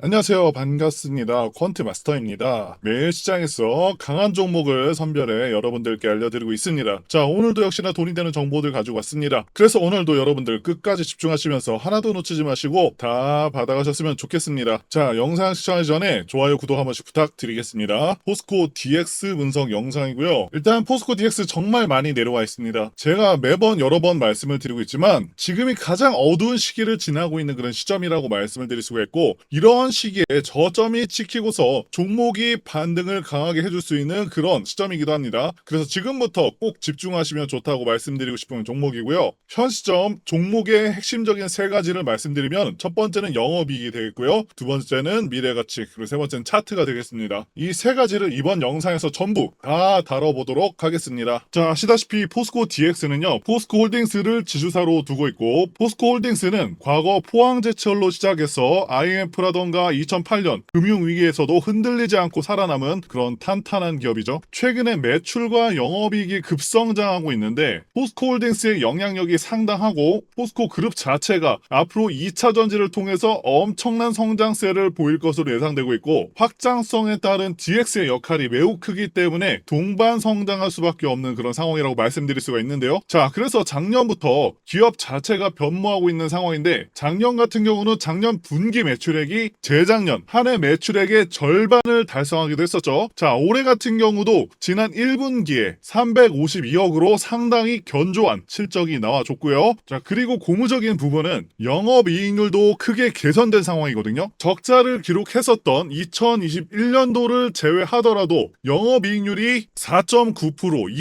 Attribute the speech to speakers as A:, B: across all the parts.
A: 안녕하세요. 반갑습니다. 퀀트 마스터입니다. 매일 시장에서 강한 종목을 선별해 여러분들께 알려드리고 있습니다. 자, 오늘도 역시나 돈이 되는 정보들 가지고 왔습니다. 그래서 오늘도 여러분들 끝까지 집중하시면서 하나도 놓치지 마시고 다 받아가셨으면 좋겠습니다. 자, 영상 시청하기 전에 좋아요, 구독 한 번씩 부탁드리겠습니다. 포스코 DX 분석 영상이고요. 일단 포스코 DX 정말 많이 내려와 있습니다. 제가 매번 여러 번 말씀을 드리고 있지만 지금이 가장 어두운 시기를 지나고 있는 그런 시점이라고 말씀을 드릴 수가 있고, 이런 시기에 저점이 지키고서 종목이 반등을 강하게 해줄 수 있는 그런 시점이기도 합니다. 그래서 지금부터 꼭 집중하시면 좋다고 말씀드리고 싶은 종목이고요. 현 시점 종목의 핵심적인 세 가지를 말씀드리면, 첫 번째는 영업이익이 되겠고요. 두 번째는 미래가치, 그리고 세 번째는 차트가 되겠습니다. 이 세 가지를 이번 영상에서 전부 다 다뤄보도록 하겠습니다. 자, 아시다시피 포스코 DX는요, 포스코 홀딩스를 지주사로 두고 있고, 포스코 홀딩스는 과거 포항제철로 시작해서 IMF라던가 2008년 금융위기에서도 흔들리지 않고 살아남은 그런 탄탄한 기업이죠. 최근에 매출과 영업이익이 급성장하고 있는데, 포스코 홀딩스의 영향력이 상당하고 포스코 그룹 자체가 앞으로 2차 전지를 통해서 엄청난 성장세를 보일 것으로 예상되고 있고, 확장성에 따른 DX의 역할이 매우 크기 때문에 동반 성장할 수밖에 없는 그런 상황이라고 말씀드릴 수가 있는데요. 자, 그래서 작년부터 기업 자체가 변모하고 있는 상황인데, 작년 같은 경우는 작년 분기 매출액이 재작년 한 해 매출액의 절반을 달성하기도 했었죠. 자, 올해 같은 경우도 지난 1분기에 352억으로 상당히 견조한 실적이 나와줬고요. 자, 그리고 고무적인 부분은 영업이익률도 크게 개선된 상황이거든요. 적자를 기록했었던 2021년도를 제외하더라도 영업이익률이 4.9%,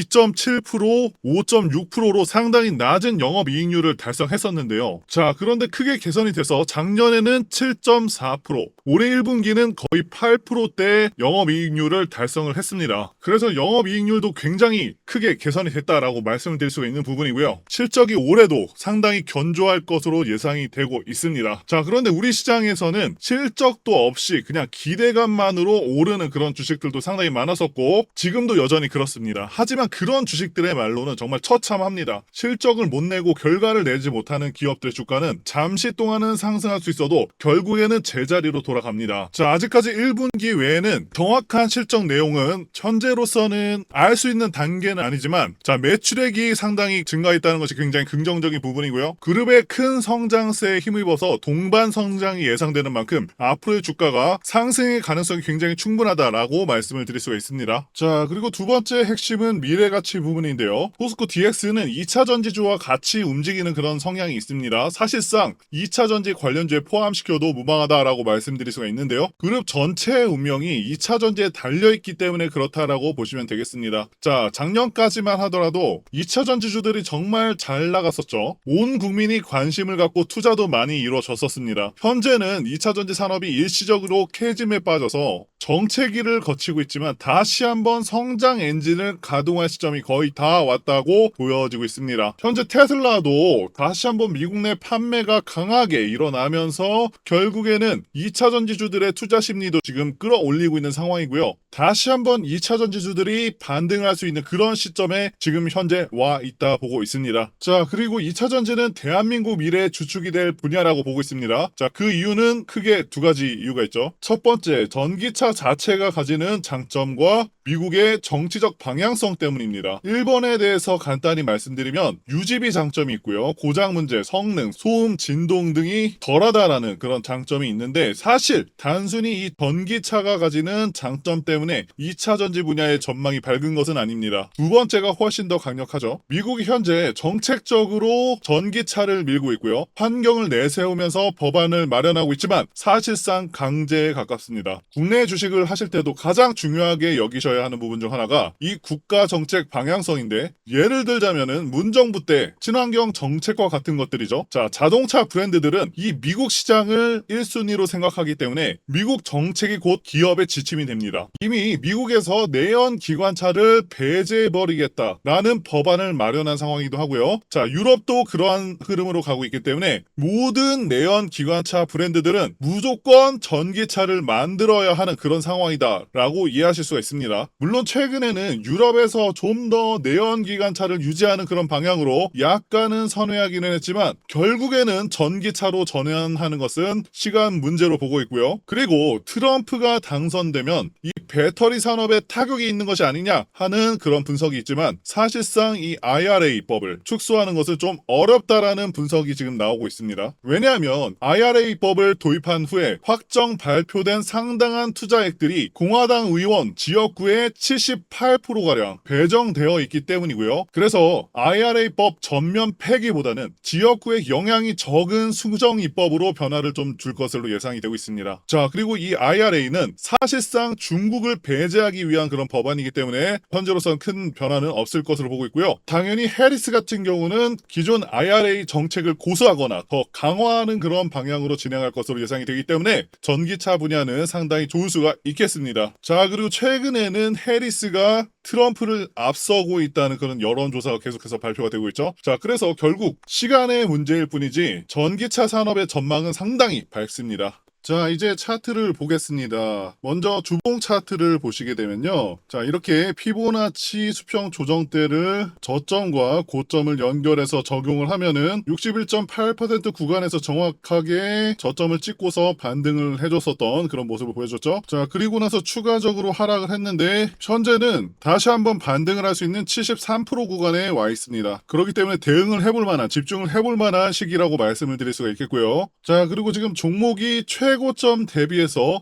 A: 2.7%, 5.6%로 상당히 낮은 영업이익률을 달성했었는데요. 자, 그런데 크게 개선이 돼서 작년에는 7.4%, 올해 1분기는 거의 8%대 영업이익률을 달성을 했습니다. 그래서 영업이익률도 굉장히 크게 개선이 됐다라고 말씀을 드릴 수가 있는 부분이고요. 실적이 올해도 상당히 견조할 것으로 예상이 되고 있습니다. 자, 그런데 우리 시장에서는 실적도 없이 그냥 기대감만으로 오르는 그런 주식들도 상당히 많았었고, 지금도 여전히 그렇습니다. 하지만 그런 주식들의 말로는 정말 처참합니다. 실적을 못 내고 결과를 내지 못하는 기업들의 주가는 잠시 동안은 상승할 수 있어도 결국에는 제자리로 돌아갑니다. 자, 아직까지 1분기 외에는 정확한 실적 내용은 현재로서는 알 수 있는 단계는 아니지만, 자, 매출액이 상당히 증가했다는 것이 굉장히 긍정적인 부분이고요. 그룹의 큰 성장세에 힘입어서 동반 성장이 예상되는 만큼 앞으로의 주가가 상승의 가능성이 굉장히 충분하다라고 말씀을 드릴 수가 있습니다. 자, 그리고 두 번째 핵심은 미래가치 부분인데요. 포스코 DX는 2차 전지주와 같이 움직이는 그런 성향이 있습니다. 사실상 2차 전지 관련주에 포함시켜도 무방하다라고 말씀드릴 수가 있는데요. 그룹 전체의 운명이 2차 전지에 달려있기 때문에 그렇다라고 보시면 되겠습니다. 자, 작년까지만 하더라도 2차 전지주들이 정말 잘 나갔었죠. 온 국민이 관심을 갖고 투자도 많이 이루어졌었습니다. 현재는 2차 전지 산업이 일시적으로 캐즘에 빠져서 정체기를 거치고 있지만 다시 한번 성장 엔진을 가동할 시점이 거의 다 왔다고 보여지고 있습니다. 현재 테슬라도 다시 한번 미국 내 판매가 강하게 일어나면서 결국에는 2차 전지주들의 투자 심리도 지금 끌어올리고 있는 상황이고요. 다시 한번 2차 전지주들이 반등할 수 있는 그런 시점에 지금 현재 와 있다 보고 있습니다. 자, 그리고 2차 전지는 대한민국 미래의 주축이 될 분야라고 보고 있습니다. 자, 그 이유는 크게 두 가지 이유가 있죠. 첫 번째, 전기차 자체가 가지는 장점과 미국의 정치적 방향성 때문입니다. 일본에 대해서 간단히 말씀드리면 유지비 장점이 있고요. 고장 문제, 성능, 소음, 진동 등이 덜하다라는 그런 장점이 있는데, 사실 단순히 이 전기차가 가지는 장점 때문에 2차 전지 분야의 전망이 밝은 것은 아닙니다. 두 번째가 훨씬 더 강력하죠. 미국이 현재 정책적으로 전기차를 밀고 있고요. 환경을 내세우면서 법안을 마련하고 있지만 사실상 강제에 가깝습니다. 국내 주식을 하실 때도 가장 중요하게 여기셔야 하는 부분 중 하나가 이 국가 정책 방향성인데, 예를 들자면은 문정부 때 친환경 정책과 같은 것들이죠. 자, 자동차 브랜드들은 이 미국 시장을 1순위로 생각하기 때문에 미국 정책이 곧 기업의 지침이 됩니다. 이미 미국에서 내연 기관차를 배제해버리겠다라는 법안을 마련한 상황이기도 하고요. 자, 유럽도 그러한 흐름으로 가고 있기 때문에 모든 내연 기관차 브랜드들은 무조건 전기차를 만들어야 하는 그런 그런 상황이다라고 이해하실 수가 있습니다. 물론 최근에는 유럽에서 좀 더 내연기관차를 유지하는 그런 방향으로 약간은 선회하기는 했지만 결국에는 전기차로 전환하는 것은 시간 문제로 보고 있고요. 그리고 트럼프가 당선되면 이 배터리 산업에 타격이 있는 것이 아니냐 하는 그런 분석이 있지만 사실상 이 IRA법을 축소하는 것은 좀 어렵다라는 분석이 지금 나오고 있습니다. 왜냐하면 IRA법을 도입한 후에 확정 발표된 상당한 투자액들이 공화당 의원 지역구의 78%가량 배정되어 있기 때문이고요. 그래서 IRA법 전면 폐기보다는 지역구의 영향이 적은 수정입법으로 변화를 좀 줄 것으로 예상이 되고 있습니다. 자, 그리고 이 IRA는 사실상 중국을 배제하기 위한 그런 법안이기 때문에 현재로서는 큰 변화는 없을 것으로 보고 있고요. 당연히 해리스 같은 경우는 기존 IRA 정책을 고수하거나 더 강화하는 그런 방향으로 진행할 것으로 예상이 되기 때문에 전기차 분야는 상당히 좋을 수가 있겠습니다. 자, 그리고 최근에는 해리스가 트럼프를 앞서고 있다는 그런 여론조사가 계속해서 발표가 되고 있죠. 자, 그래서 결국 시간의 문제일 뿐이지 전기차 산업의 전망은 상당히 밝습니다. 자, 이제 차트를 보겠습니다. 먼저 주봉 차트를 보시게 되면요. 자, 이렇게 피보나치 수평 조정대를 저점과 고점을 연결해서 적용을 하면은 61.8% 구간에서 정확하게 저점을 찍고서 반등을 해줬었던 그런 모습을 보여줬죠. 자, 그리고 나서 추가적으로 하락을 했는데 현재는 다시 한번 반등을 할 수 있는 73% 구간에 와 있습니다. 그렇기 때문에 대응을 해볼 만한, 집중을 해볼 만한 시기라고 말씀을 드릴 수가 있겠고요. 자, 그리고 지금 종목이 최고점 대비해서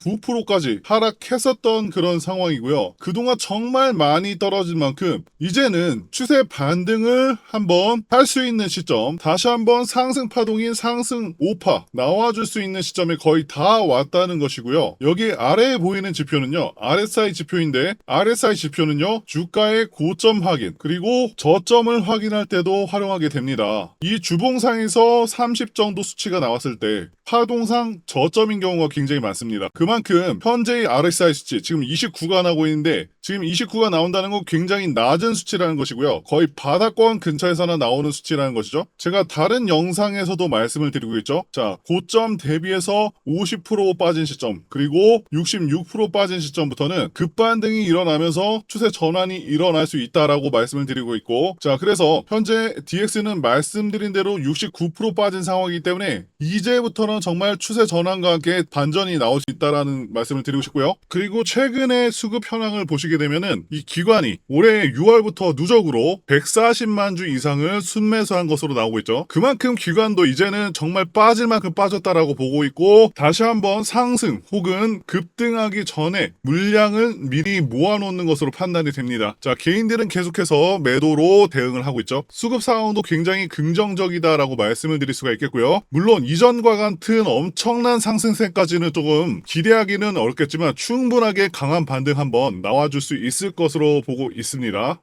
A: 9%까지 하락했었던 그런 상황이고요. 그동안 정말 많이 떨어진 만큼 이제는 추세 반등을 한번 할 수 있는 시점, 다시 한번 상승 파동인 상승 5파 나와줄 수 있는 시점에 거의 다 왔다는 것이고요. 여기 아래에 보이는 지표는요, RSI 지표인데 RSI 지표는요, 주가의 고점 확인 그리고 저점을 확인할 때도 활용하게 됩니다. 이 주봉상에서 30 정도 수치가 나왔을 때 파동상 저점인 경우가 굉장히 많습니다. 그만큼 현재의 RSI 수치 지금 29가 나고 있는데 지금 29가 나온다는 건 굉장히 낮은 수치라는 것이고요. 거의 바닥권 근처에서나 나오는 수치라는 것이죠. 제가 다른 영상에서도 말씀을 드리고 있죠. 자, 고점 대비해서 50% 빠진 시점 그리고 66% 빠진 시점부터는 급반등이 일어나면서 추세 전환이 일어날 수 있다라고 말씀을 드리고 있고, 자, 그래서 현재 DX는 말씀드린 대로 69% 빠진 상황이기 때문에 이제부터는 정말 추세 전환과 함께 반전이 나올 수 있다라는 말씀을 드리고 싶고요. 그리고 최근에 수급 현황을 보시게 되면은 이 기관이 올해 6월부터 누적으로 140만 주 이상을 순매수한 것으로 나오고 있죠. 그만큼 기관도 이제는 정말 빠질 만큼 빠졌다라고 보고 있고, 다시 한번 상승 혹은 급등하기 전에 물량을 미리 모아놓는 것으로 판단이 됩니다. 자, 개인들은 계속해서 매도로 대응을 하고 있죠. 수급 상황도 굉장히 긍정적이다라고 말씀을 드릴 수가 있겠고요. 물론 이전과 같은 엄청난 상승세까지는 조금 기대하기는 어렵겠지만 충분하게 강한 반등 한번 나와줄 수 있을 것으로 보고 있습니다.